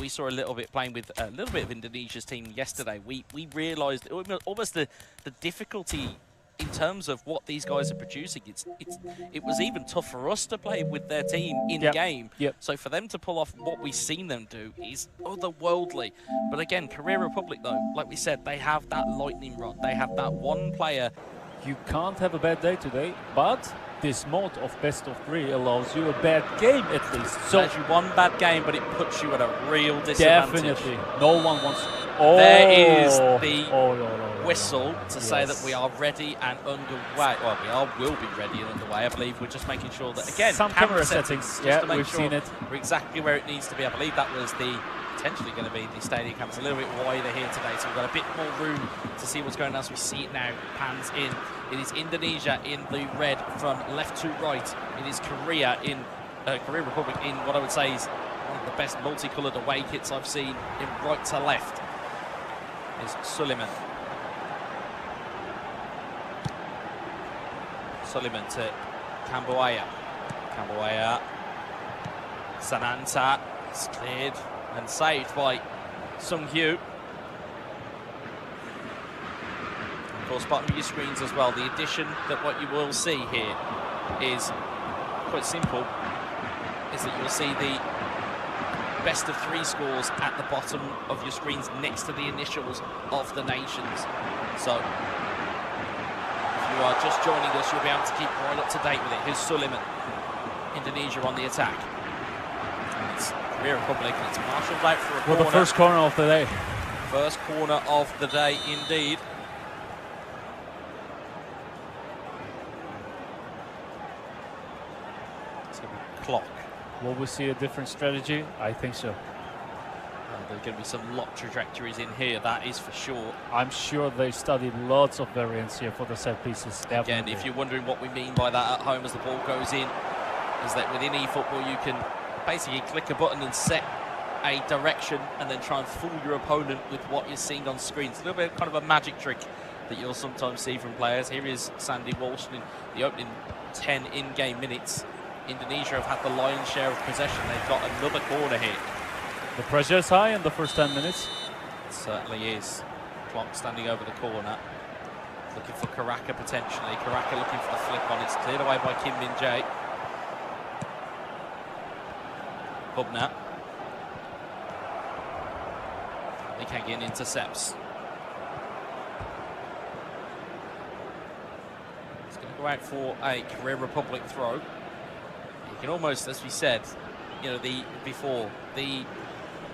we saw a little bit playing with a little bit of Indonesia's team yesterday. We realised almost the difficulty in terms of what these guys are producing. It was even tough for us to play with their team in game. So for them to pull off what we've seen them do is otherworldly. But again, Korea Republic though, like we said, they have that lightning rod. They have that one player. You can't have a bad day today, but this mode of best of 3 allows you a bad game at least. So allows you one bad game, but it puts you at a real disadvantage. Definitely. No one wants... There is the whistle to say that we are ready and underway. Well, will be ready and underway. I believe we're just making sure that, again, some camera settings, just to make we've sure seen it. We're exactly where it needs to be. I believe that was potentially going to be the stadium cameras a little bit wider here today, so we've got a bit more room to see what's going on as we see it now. Pans in. It is Indonesia in the red from left to right. It is Korea Republic in what I would say is one of the best multicoloured away kits I've seen in right to left. Is Suleiman. Suleiman to Kambuaya. Kambuaya. Sananta is cleared and saved by Sung Hyu. Of course, bottom of your screens as well. The addition that what you will see here is quite simple. Is that you'll see the best of 3 scores at the bottom of your screens next to the initials of the nations. So if you are just joining us, you'll be able to keep right up to date with it. Here's Suleiman. Indonesia on the attack. And it's Korea Republic. It's marshalled out for a corner. The first corner of the day. First corner of the day, indeed. It's going to be clock. Will we see a different strategy? I think so. There's going to be some lock trajectories in here, that is for sure. I'm sure they studied lots of variants here for the set pieces. Definitely. Again, if you're wondering what we mean by that at home as the ball goes in, is that within eFootball you can basically click a button and set a direction and then try and fool your opponent with what you're seeing on screen. It's a little bit kind of a magic trick that you'll sometimes see from players. Here is Sandy Walsh in the opening 10 in-game minutes. Indonesia have had the lion's share of possession. They've got another corner here. The pressure is high in the first 10 minutes. It certainly is. Clock standing over the corner. Looking for Karaka potentially. Karaka looking for the flip on. It's cleared away by Kim Min Jae. Hubner. They can't get intercepts. It's going to go out for a Korea Republic throw. You can almost, as we said, you know, the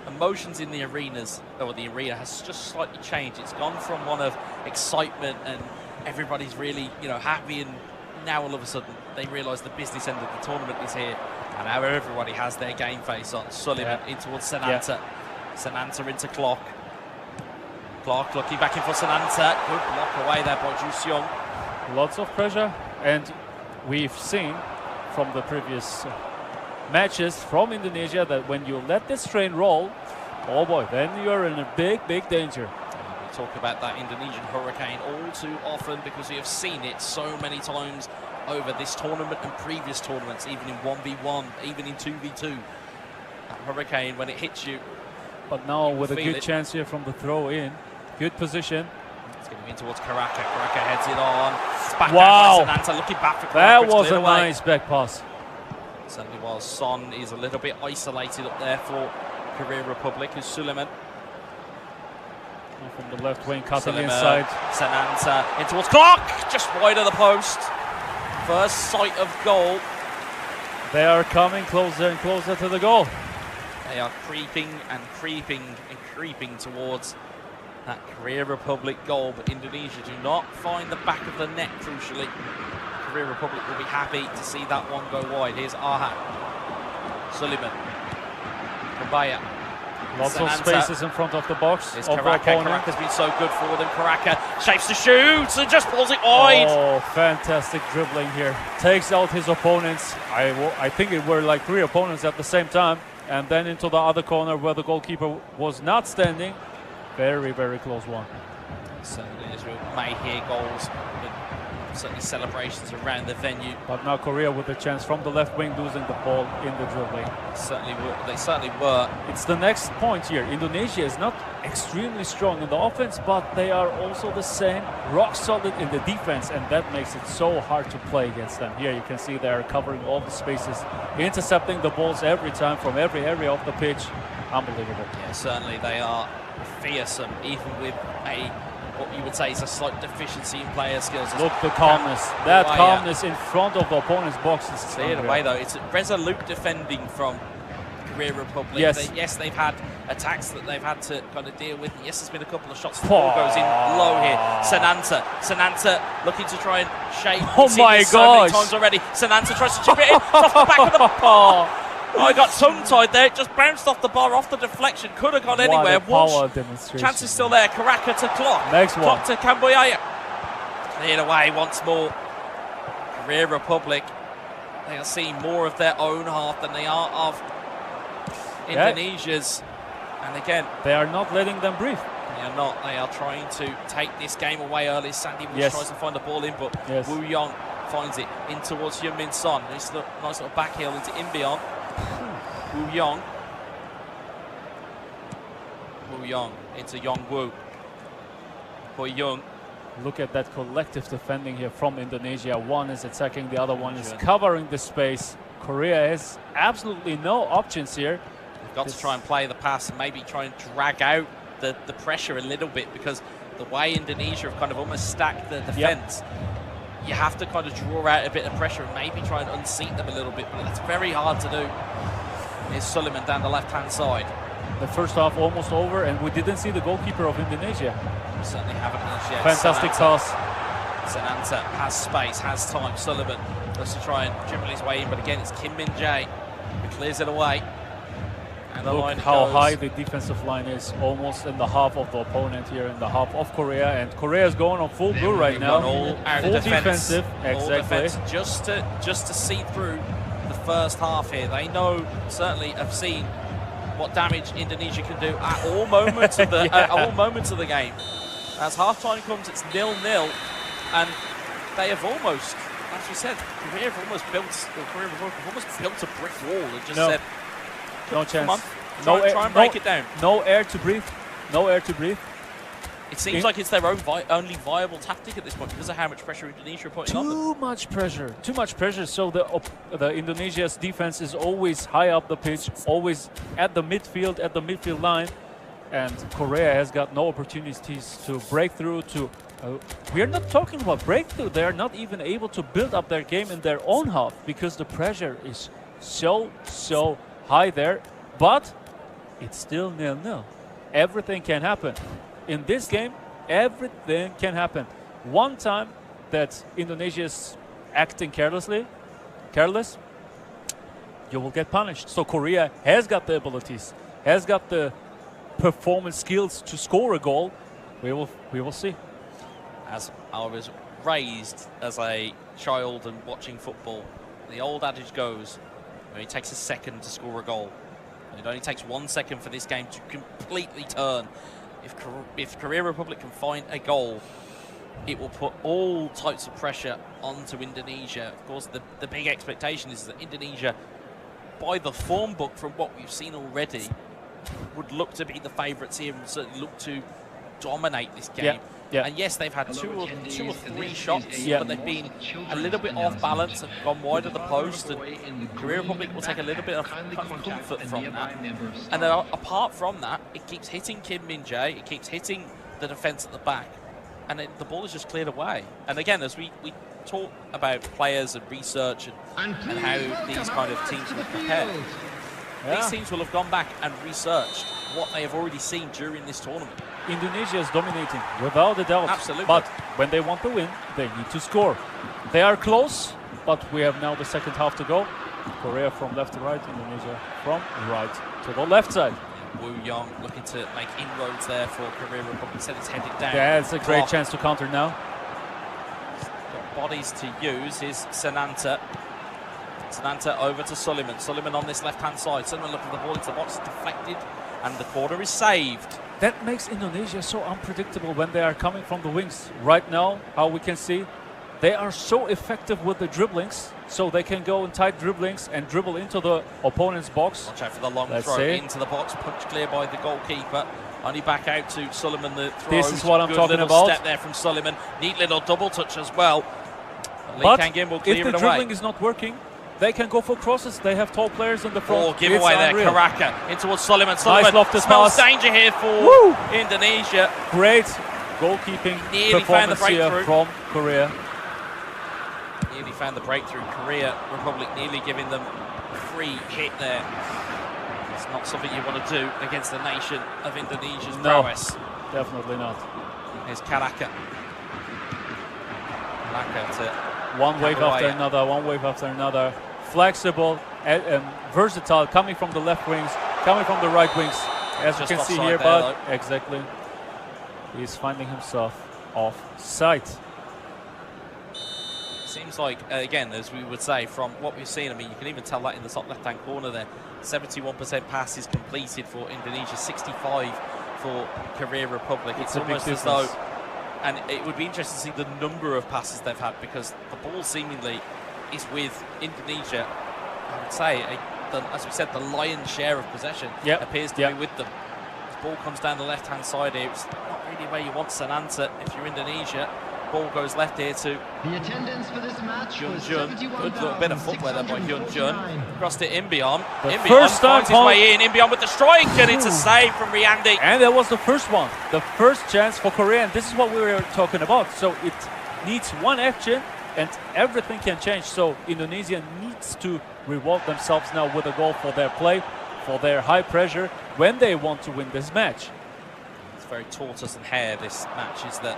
emotions in the arenas, or the arena has just slightly changed. It's gone from one of excitement and everybody's really, you know, happy, and now all of a sudden they realise the business end of the tournament is here, and now everybody has their game face on. Suleiman in towards Sananta. Sananta into Clock. Clock looking back in for Sananta. Good block away there by Ju Seong. Lots of pressure, and we've seen from the previous matches from Indonesia that when you let this train roll, oh boy, then you're in a big danger. We talk about that Indonesian hurricane all too often because we have seen it so many times over this tournament and previous tournaments, even in 1v1, even in 2v2. That hurricane, when it hits you. But now with a good chance here from the throw in, good position. It's going to be in towards Karaka. Karaka heads it on. It's back wow! Down by Sananta, looking back for Karaka. That was a nice back pass. Certainly was. Son is a little bit isolated up there for Korea Republic. Is Suleiman. From the left wing, cutting inside. Sananta in towards Clock, just wide of the post. First sight of goal. They are coming closer and closer to the goal. They are creeping and creeping and creeping towards that Korea Republic goal, but Indonesia do not find the back of the net, crucially. Korea Republic will be happy to see that one go wide. Here's Arhat. Suleiman. Kabaya. Lots of spaces in front of the box. Here's Karaka. Karaka's been so good for them. Karaka shapes the shoot and just pulls it wide. Oh, fantastic dribbling here. Takes out his opponents. I think it were like 3 opponents at the same time. And then into the other corner where the goalkeeper was not standing. Very close one. Certainly Israel may hear goals in certainly celebrations around the venue. But now Korea with a chance from the left wing, losing the ball in the dribbling. They certainly were. It's the next point here. Indonesia is not extremely strong in the offense, but they are also the same, rock solid in the defense, and that makes it so hard to play against them. Here you can see they are covering all the spaces, intercepting the balls every time from every area of the pitch. Unbelievable. Yeah, certainly they are fearsome, even with what you would say is a slight deficiency in player skills. Look, the calmness. That calmness in front of the opponent's box is cleared away, though. It's resolute defending from Korea Republic. Yes. Yes, they've had attacks that they've had to kind of deal with. Yes, there's been a couple of shots. The ball goes in low here. Sananta looking to try and shade. Oh my so many times already. Sananta tries to chip it in. It's off the back of the bar. Oh, I got tongue-tied there. It just bounced off the bar, off the deflection. Could have gone anywhere. Chance is still there. Karaka to Clock. Next one. Clock to Kamboyaya. Cleared away once more. Korea Republic. They are seeing more of their own half than they are of Indonesia's. And again, they are not letting them breathe. They are not. They are trying to take this game away early. Sandy Walsh tries to find the ball in, but Woo Young finds it in towards Heung-min Son. Nice little back heel into Inbeon. Woo Young into Young-woo. Hoi Young. Look at that collective defending here from Indonesia. One is attacking, the other one is covering the space. Korea has absolutely no options here. They've got to try and play the pass and maybe try and drag out the pressure a little bit, because the way Indonesia have kind of almost stacked the defence, you have to kind of draw out a bit of pressure and maybe try and unseat them a little bit, but it's very hard to do. Here's Suleiman down the left-hand side. The first half almost over, and we didn't see the goalkeeper of Indonesia. We certainly haven't yet. Fantastic toss. Sananta has space, has time. Suleiman has to try and dribble his way in, but again, it's Kim Min-jae who clears it away. And the line how goes. high the defensive line is, almost in the half of the opponent here, in the half of Korea, and Korea is going on full blue right now. All out full of defensive, exactly. Just to see through the first half here. They know, certainly have seen what damage Indonesia can do at all moments of the all moments of the game. As half-time comes, it's 0-0, and they have almost, as you said, Korea have almost built a brick wall and just said, no chance. Come on, try and break it down. No air to breathe. No air to breathe. It seems like it's their only viable tactic at this point because of how much pressure Indonesia are putting on them. Too much pressure. So the Indonesia's defense is always high up the pitch, always at the midfield line, and Korea has got no opportunities to break through. We are not talking about breakthrough. They are not even able to build up their game in their own half because the pressure is so high there. But it's still 0-0. Everything can happen. In this game, everything can happen. One time that Indonesia is acting careless, you will get punished. So Korea has got the abilities, has got the performance skills to score a goal. We will see. As I was raised as a child and watching football, the old adage goes, it only takes a second to score a goal. It only takes 1 second for this game to completely turn. If Korea Republic can find a goal, it will put all types of pressure onto Indonesia. Of course, the big expectation is that Indonesia, by the form book from what we've seen already, would look to be the favourites here and certainly look to dominate this game. Yeah. And yes, they've had two or three shots, but they've been a little bit off balance and gone wide of the post. And Korea Republic will take a little bit of comfort from that. And then apart from that, it keeps hitting Kim Min-jae, it keeps hitting the defence at the back, and the ball is just cleared away. And again, as we talk about players and research and how these kind of teams will prepare, these teams will have gone back and researched what they have already seen during this tournament. Indonesia is dominating, without a doubt. Absolutely. But when they want to win, they need to score. They are close, but we have now the second half to go. Korea from left to right, Indonesia from right to the left side. Woo Young looking to make inroads there for Korea Republic. Said it's headed down. Yeah, it's a great chance to counter now. Got bodies to use. Is Sananta. Sananta over to Suleiman. Suleiman on this left-hand side. Suleiman looking for the ball into the box, deflected, and the corner is saved. That makes Indonesia so unpredictable when they are coming from the wings. Right now, how we can see, they are so effective with the dribblings, so they can go in tight dribblings and dribble into the opponent's box. Watch out for the long Let's throw see. into the box, punched clear by the goalkeeper. Only back out to Sullivan, the throw. This is what I'm Good talking little about. step there from Sullivan. Neat little double touch as well. But Lee Kang-in will if clear the it dribbling away. is not working, they can go for crosses. They have tall players in the front. Oh, give It's away there, unreal. Karaka in towards Sullivan. Sullivan lofted smells pass. danger here for Woo! Indonesia. Great goalkeeping Nearly found the performance here breakthrough. from Korea. Nearly found the breakthrough. Korea Republic nearly giving them a free hit there. It's not something you want to do against the nation of Indonesia's prowess. Definitely not. Here's Karaka. Karaka to One wave after Kawaya. another, one wave after another. Flexible and versatile, coming from the left wings, coming from the right wings. As you Just can see offside here, there, but exactly. He's finding himself offside. Seems like, again, as we would say, from what we've seen, I mean, you can even tell that in the top left-hand corner there. 71% passes completed for Indonesia, 65 for Korea Republic. It's a big almost as though, difference. and it would be interesting to see the number of passes they've had, because the ball seemingly is with Indonesia. I would say, as we said, the lion's share of possession appears to be with them. The ball comes down the left-hand side here. It's not really where you want Sananta if you're Indonesia. Ball goes left here to The attendance for this match was Hyun-jun. Good little bit of footwear there by Hyun-jun. Crossed it Inbyon. The Inbyon first time finds his way in. Inbyon with the strike, and it's a save from Riandi. And that was the first one, the first chance for Korea. And this is what we were talking about. So it needs one action and everything can change. So Indonesia needs to reward themselves now with a goal for their play, for their high pressure when they want to win this match. It's very tortoise and hare, this match, is that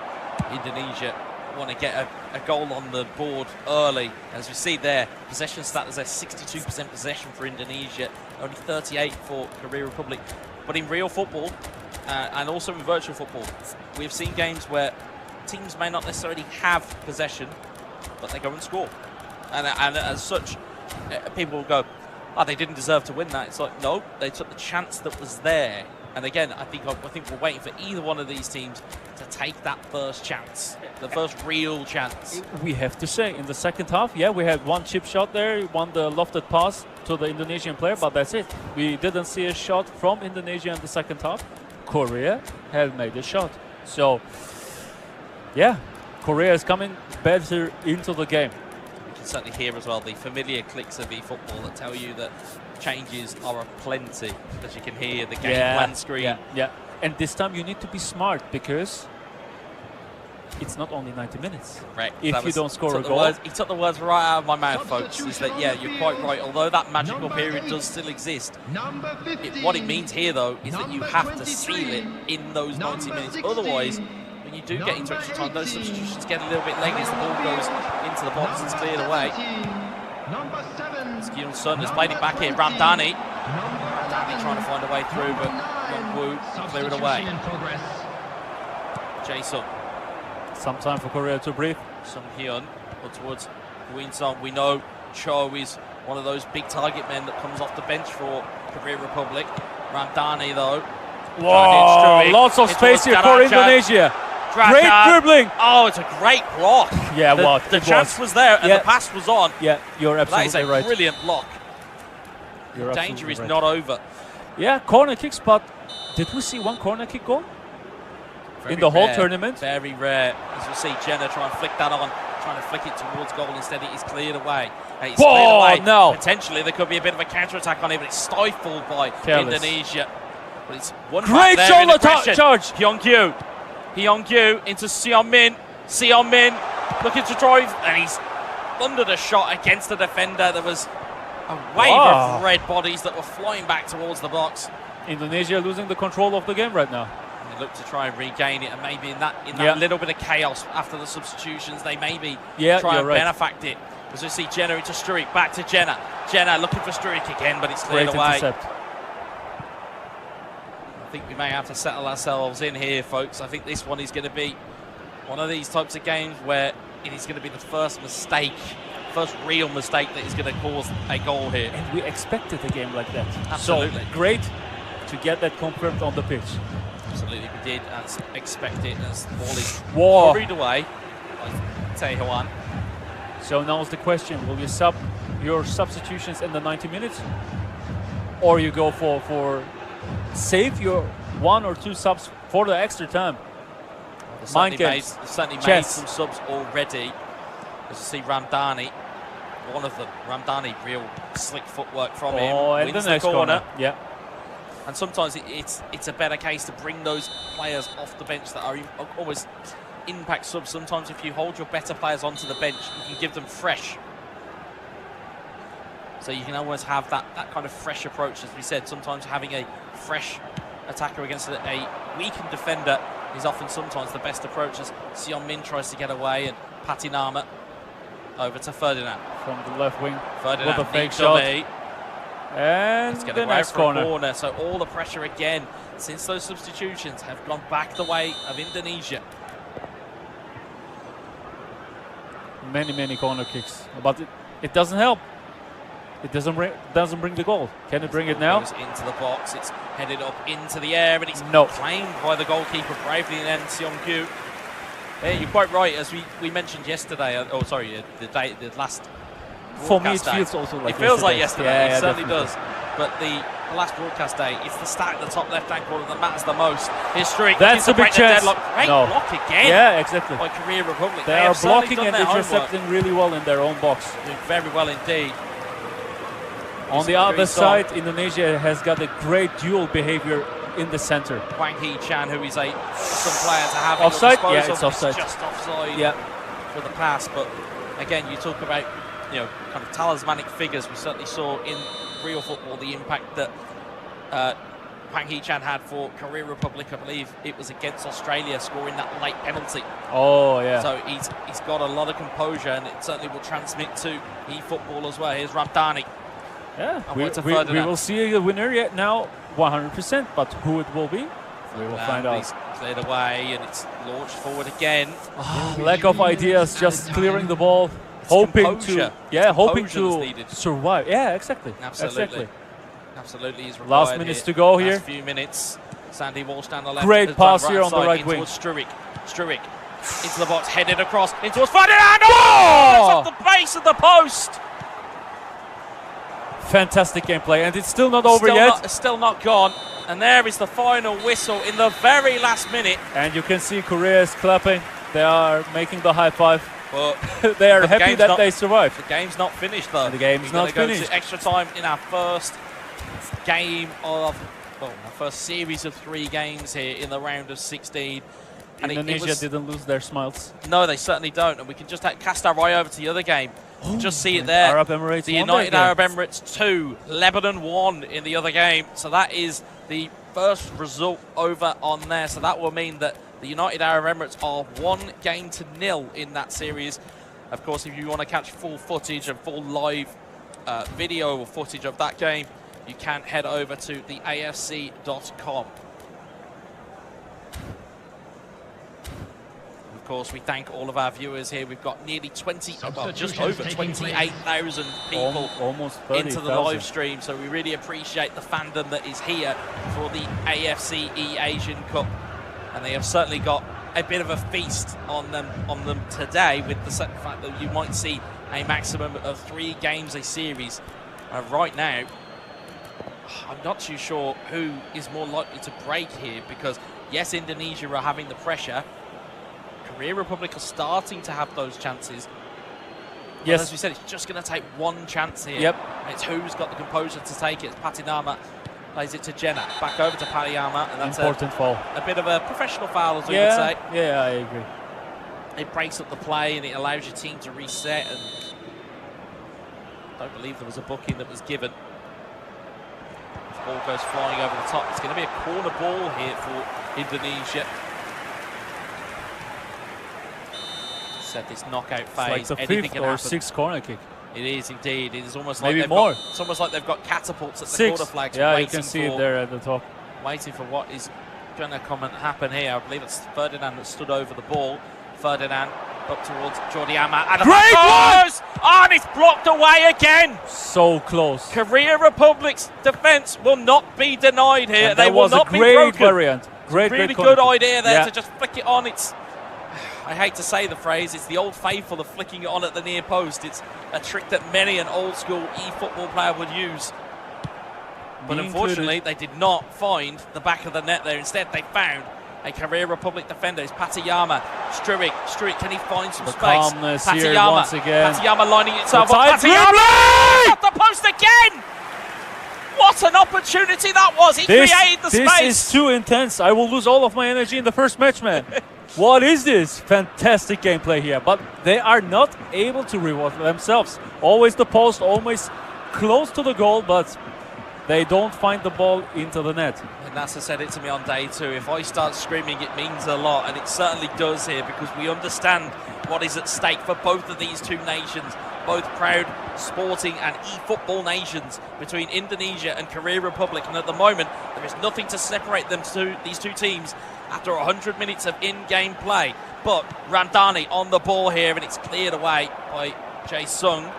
Indonesia want to get a goal on the board early. As we see there, possession stats there, 62% possession for Indonesia, only 38 for Korea Republic. But in real football, and also in virtual football, we've seen games where teams may not necessarily have possession, but they go and score. And as such, people will go, oh, they didn't deserve to win that. It's like, no, they took the chance that was there. And again, I think we're waiting for either one of these teams to take that first chance, the first real chance. We have to say, in the second half, yeah, we had one chip shot there, one the lofted pass to the Indonesian player, but that's it. We didn't see a shot from Indonesia in the second half. Korea had made a shot. So, yeah, Korea is coming better into the game. You can certainly hear as well the familiar clicks of eFootball that tell you that changes are aplenty, as you can hear the game plan screen. Yeah. And this time you need to be smart, because it's not only 90 minutes. Correct. If you don't score a goal. He took the words right out of my mouth, folks. Is that, yeah, you're quite right. Although that magical period does still exist, what it means here, though, is that you have to seal it in those 90 minutes. Otherwise, when you do get into extra time, those substitutions get a little bit late as the ball goes into the box and it's cleared away. Gion Sun has played it back here. Ramdani trying to find a way through, but Young-woo clear it away. Jae-sung. Some time for Korea to breathe. Sung Hyun towards Win-sung. We know Cho is one of those big target men that comes off the bench for Korea Republic. Ramdani, though. Whoa, lots of space here for Indonesia. Great dribbling. Oh, it's a great block. Yeah, the chance was there and the pass was on. Yeah, you're absolutely right. That is a right. brilliant block. You're Danger is right. not over. Yeah, corner kicks, but did we see one corner kick goal in the whole tournament? Very rare. As you see, Jenna try and flick that on, trying to flick it towards goal. Instead, it is cleared away. It's cleared away. No. Potentially, there could be a bit of a counter-attack on it, but it's stifled by Indonesia. But it's one great shoulder charge. Hyun-kyu into Seon-min. Seon-min looking to drive, and he's under the shot against the defender. There was a wave of red bodies that were flying back towards the box. Indonesia losing the control of the game right now. They look to try and regain it, and maybe in that little bit of chaos after the substitutions, they maybe try and benefact it. As we see Jenna into Struik, back to Jenna. Jenna looking for Struik again, but it's cleared away. Intercept. I think we may have to settle ourselves in here, folks. I think this one is going to be one of these types of games where it is going to be the first real mistake that is going to cause a goal here. And we expected a game like that. Absolutely. So great to get that confirmed on the pitch. Absolutely, we did as expected, as the ball is Whoa. hurried away by Tae Hwan. So now's the question: will you sub your substitutions in the 90 minutes, or you go for save your 1 or 2 subs for the extra time? Mind games. Certainly made Chess. some subs already. As you see, Ramdani, one of them. Ramdani, real slick footwork from him. And Wins the next corner. Yeah. And sometimes it's a better case to bring those players off the bench that are almost impact subs. Sometimes if you hold your better players onto the bench, you can give them fresh. So you can always have that kind of fresh approach. As we said, sometimes having a fresh attacker against a weakened defender is often sometimes the best approach, as Sion Min tries to get away and Patinama over to Ferdinand. From the left wing. Ferdinand with a fake needs shot. dummy. And It's going the to go next for corner. a corner. So all the pressure again, since those substitutions, have gone back the way of Indonesia. Many corner kicks, but it doesn't help. It doesn't bring the goal. Can it bring it now? Goes into the box. It's headed up into the air, and it's No. claimed by the goalkeeper bravely. And then Seong-kyu. Yeah, you're quite right. As we mentioned yesterday. The last. For me, it broadcast day. feels also like It feels like yesterday. yesterday. Yeah, It certainly definitely. does. But the last broadcast day, it's the stat in the top left-hand corner that matters the most. Here's Struik. That's a big chance. Great No. block again. Yeah, exactly. By Korea Republic. They They are have certainly blocking done and their homework. intercepting really well in their own box. Doing very well indeed. On the other side, Indonesia has got a great dual behavior in the center. Wang Hee-chan, who is a awesome player to have Offside? at your Yeah, disposal, it's offside. just offside Yeah. for the pass. But again, you talk about kind of talismanic figures. We certainly saw in real football the impact that Wang Hee-chan had for Korea Republic. I believe it was against Australia, scoring that late penalty. Oh, yeah. So he's got a lot of composure, and it certainly will transmit to e-football as well. Here's Ramdani. Yeah, And we what's a Ferdinand? will see a winner yet now, 100%, but who it will be, we will find out. He's cleared away, and it's launched forward again. Lack of ideas, just clearing the ball, hoping composure. hoping Composure that's to needed. survive. Yeah, exactly. Absolutely. Exactly. Absolutely is required. Last minutes to go here. Last few minutes. Sandy Walsh down the left. Great has pass done here on the side right in wing. towards Struik. Struik into the box, headed across, in towards Ferdinand. Oh! It's off the base of the post. Fantastic gameplay, and it's still not over yet. Still not gone. And there is the final whistle in the very last minute. And you can see Korea is clapping. They are making the high five. But They are the happy game's that not- they survived. the game's not finished though. The game's We're not gonna finished. Go to extra time in our first game of, our first series of 3 games here in the round of 16. And Indonesia didn't lose their smiles. No, they certainly don't. And we can just cast our eye over to the other game. Just see it there. Arab Emirates The won United that game. Arab Emirates 2, Lebanon 1 in the other game. So that is the first result over on there. So that will mean that the United Arab Emirates are 1-0 in that series. Of course, if you want to catch full footage and full live video or footage of that game, you can head over to the AFC.com. Of course, we thank all of our viewers here. We've got nearly just over 28,000 people Almost 30,000. into the live stream, so we really appreciate the fandom that is here for the AFC eAsian Cup, and they have certainly got a bit of a feast on them today, with the fact that you might see a maximum of 3 games a series. Right now, I'm not too sure who is more likely to break here, because yes, Indonesia are having the pressure. Korea Republic are starting to have those chances. Yes. But as we said, it's just going to take one chance here. Yep. It's who's got the composure to take it. It's Patinama plays it to Jenna. Back over to Patinama, and that's Important foul. a bit of a professional foul, as we would say. Yeah, I agree. It breaks up the play, and it allows your team to reset. And I don't believe there was a booking that was given. The ball goes flying over the top. It's going to be a corner ball here for Indonesia. Said this knockout phase. It's like the anything 5th can or happen. 6th corner kick. It is indeed. It is almost Maybe like more. it's almost like they've got catapults at the 6th. quarter flags. Yeah, waiting you can see for, it there at the top. Waiting for what is going to come and happen here. I believe it's Ferdinand that stood over the ball. Ferdinand up towards Jordi Amat. And Great and it's blocked away again. So close. Korea Republic's defence will not be denied here. And they that will was not a be great broken. variant. Great Really corner good kick. idea there Yeah. to just flick it on. It's I hate to say the phrase, it's the old faithful of flicking it on at the near post. It's a trick that many an old school e-football player would use. But unfortunately, they did not find the back of the net there. Instead, they found a Korea Republic defender. It's Patayama. Struik, can he find some The space? calmness here once again. Patayama lining itself The up. tight Patayama! Off the post again! What an opportunity that was. He created the space. This is too intense. I will lose all of my energy in the first match, man. What is this? Fantastic gameplay here. But they are not able to reward themselves. Always the post, always close to the goal, but they don't find the ball into the net. And NASA said it to me on day 2. If I start screaming, it means a lot. And it certainly does here, because we understand what is at stake for both of these two nations. Both proud sporting and e-football nations between Indonesia and Korea Republic. And at the moment, there is nothing to separate them to these two teams after 100 minutes of in-game play. But Ramdani on the ball here, and it's cleared away by Jae Sung.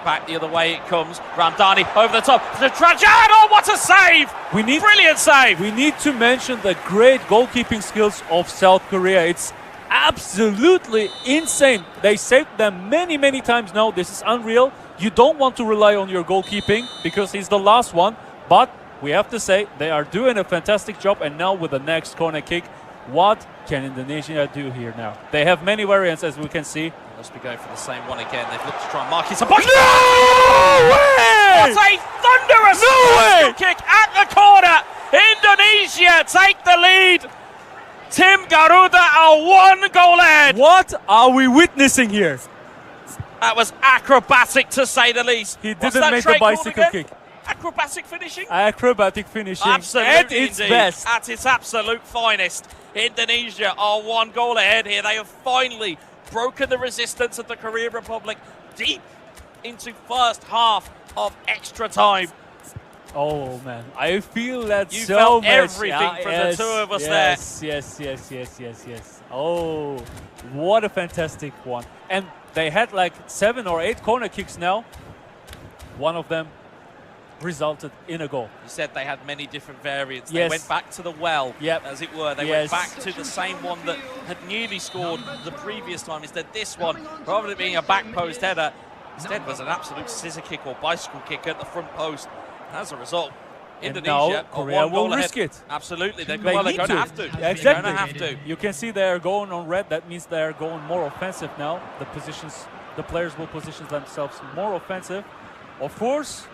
Back the other way it comes. Ramdani over the top to Trajan. Oh, what a save! Brilliant save! We need to mention the great goalkeeping skills of South Korea. It's absolutely insane. They saved them many, many times now. This is unreal. You don't want to rely on your goalkeeping because he's the last one. But we have to say they are doing a fantastic job. And now with the next corner kick, what can Indonesia do here now? They have many variants, as we can see. Must be going for the same one again. They've looked to try and mark it. No way! What a thunderous kick at the corner. Indonesia take the lead. Tim Garuda are 1 goal ahead. What are we witnessing here? That was acrobatic, to say the least. He didn't make the bicycle kick. Acrobatic finishing? Acrobatic finishing. Absolutely, at its indeed. best. At its absolute finest. Indonesia are 1 goal ahead here. They have finally broken the resistance of the Korean Republic deep into first half of extra time. Oh man, I feel that you so felt much. everything from the two of us there. Yes. Oh, what a fantastic one. And they had like 7 or 8 corner kicks now. One of them resulted in a goal. You said they had many different variants. Yes. They went back to the well, as it were. They went back to the same one that had nearly scored the previous time. Instead, this one, rather than being a back post header, instead was an absolute scissor kick or bicycle kick at the front post. As a result, Indonesia Korea will risk it. Absolutely, they're They going need to to. have to. Yeah, They're exactly. going to have to. You can see they are going on red. That means they are going more offensive now. The players will position themselves more offensive. Of course,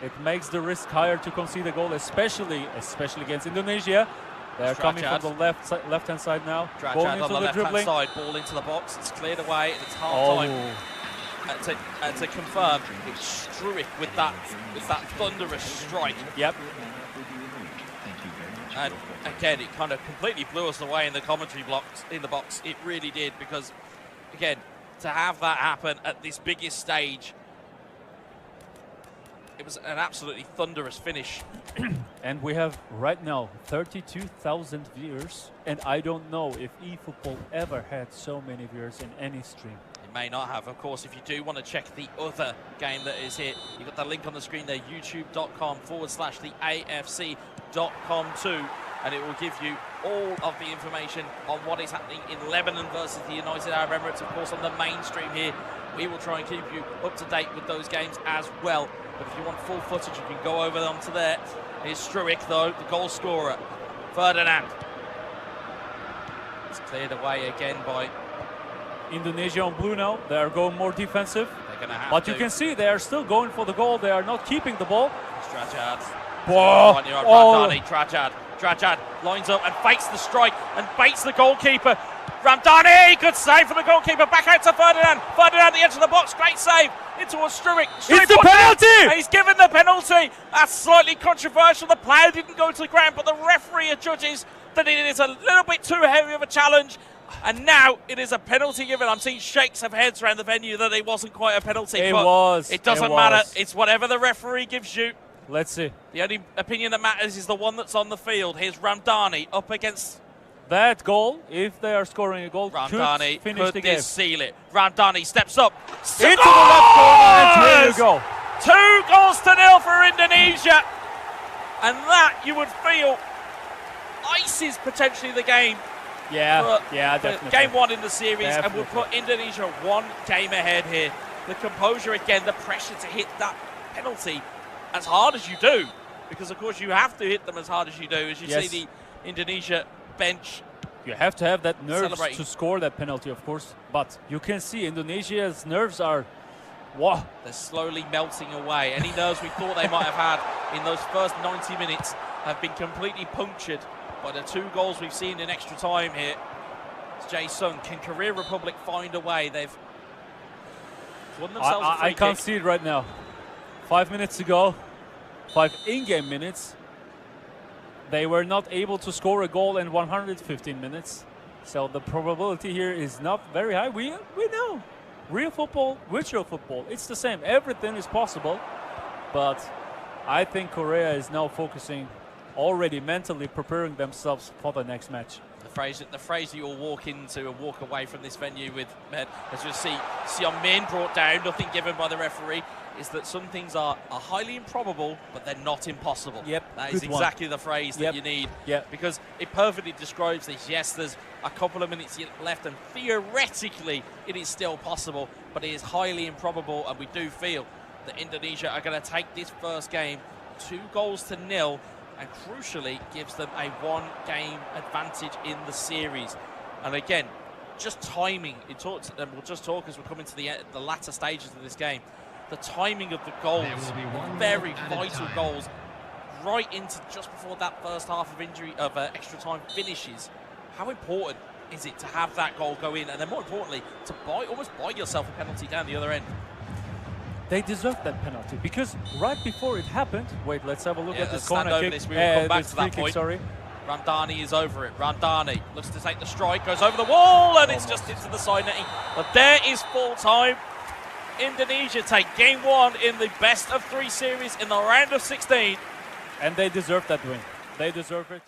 it makes the risk higher to concede a goal, especially against Indonesia. They are coming from the left-hand side now. Going into on the the dribbling. left-hand side, ball into the box. It's cleared away, and it's half-time. To confirm, it's Struik with that thunderous strike. Yep. And again, it kind of completely blew us away in the commentary box. It really did, because again, to have that happen at this biggest stage, it was an absolutely thunderous finish. And we have right now 32,000 viewers, and I don't know if eFootball ever had so many viewers in any stream. It may not have. Of course, if you do want to check the other game that is here, you've got the link on the screen there, youtube.com/the AFC.com too, and it will give you all of the information on what is happening in Lebanon versus the United Arab Emirates. Of course, on the mainstream here, we will try and keep you up to date with those games as well. But if you want full footage, you can go over onto there. Here's Struik, though, the goal scorer. Ferdinand. It's cleared away again by Indonesia on blue now. They are going more defensive. They're going to have But you can see they are still going for the goal. They are not keeping the ball. Trajad. Oh. Trajad lines up and fakes the strike and baits the goalkeeper. Ramdani, good save from the goalkeeper. Back out to Ferdinand. Ferdinand at the edge of the box. Great save. Into a Struik. It's the penalty! He's given the penalty. That's slightly controversial. The player didn't go to the ground, but the referee judges that it is a little bit too heavy of a challenge. And now it is a penalty given. I'm seeing shakes of heads around the venue that it wasn't quite a penalty. It was. It doesn't matter. It's whatever the referee gives you. Let's see. The only opinion that matters is the one that's on the field. Here's Ramdani up against that goal. If they are scoring a goal, Ramdani could finish the game. Seal it. Ramdani steps up into the left corner, and here you go. 2-0 for Indonesia, and that you would feel ices potentially the game Yeah, for definitely. game 1 in the series, and we'll Definitely. put Indonesia 1 game ahead here. The composure again, the pressure to hit that penalty as hard as you do, because of course you have to hit them as hard as you do. As you Yes. see the Indonesia bench. You have to have that nerves Celebrating. to score that penalty, of course. But you can see Indonesia's nerves are, wow. They're slowly melting away. Any nerves we thought they might have had in those first 90 minutes have been completely punctured by the 2 goals we've seen in extra time here. It's Jae-sung. Can Korea Republic find a way? They've won themselves a free I can't kick. see it right now. 5 minutes ago, 5 in-game minutes, they were not able to score a goal in 115 minutes. So the probability here is not very high. We know. Real football, virtual football, it's the same. Everything is possible. But I think Korea is now focusing, already mentally preparing themselves for the next match. The phrase you'll walk into and walk away from this venue with, as you'll see, Seon Min brought down, nothing given by the referee, is that some things are highly improbable, but they're not impossible. Yep, That is good one. exactly the phrase that Yep. you need. Yep. Because it perfectly describes this. Yes, there's a couple of minutes left, and theoretically it is still possible, but it is highly improbable, and we do feel that Indonesia are going to take this first game 2-0, and crucially gives them a 1-game advantage in the series. And again, just timing. And we'll just talk as we're coming to the latter stages of this game. The timing of the goals, There will be one very minute at a vital time. goals, right into just before that first half of extra time finishes. How important is it to have that goal go in, and then more importantly, to almost buy yourself a penalty down the other end? They deserved that penalty because right before it happened, wait, let's have a look Yeah, at this let's stand corner over kick. this. We will come back this to that free kick, point. sorry. Randani is over it. Randani looks to take the strike, goes over the wall, and it's just into the side netting. But there is full time. Indonesia take game 1 in the best of 3 series in the round of 16. And they deserve that win. They deserve it.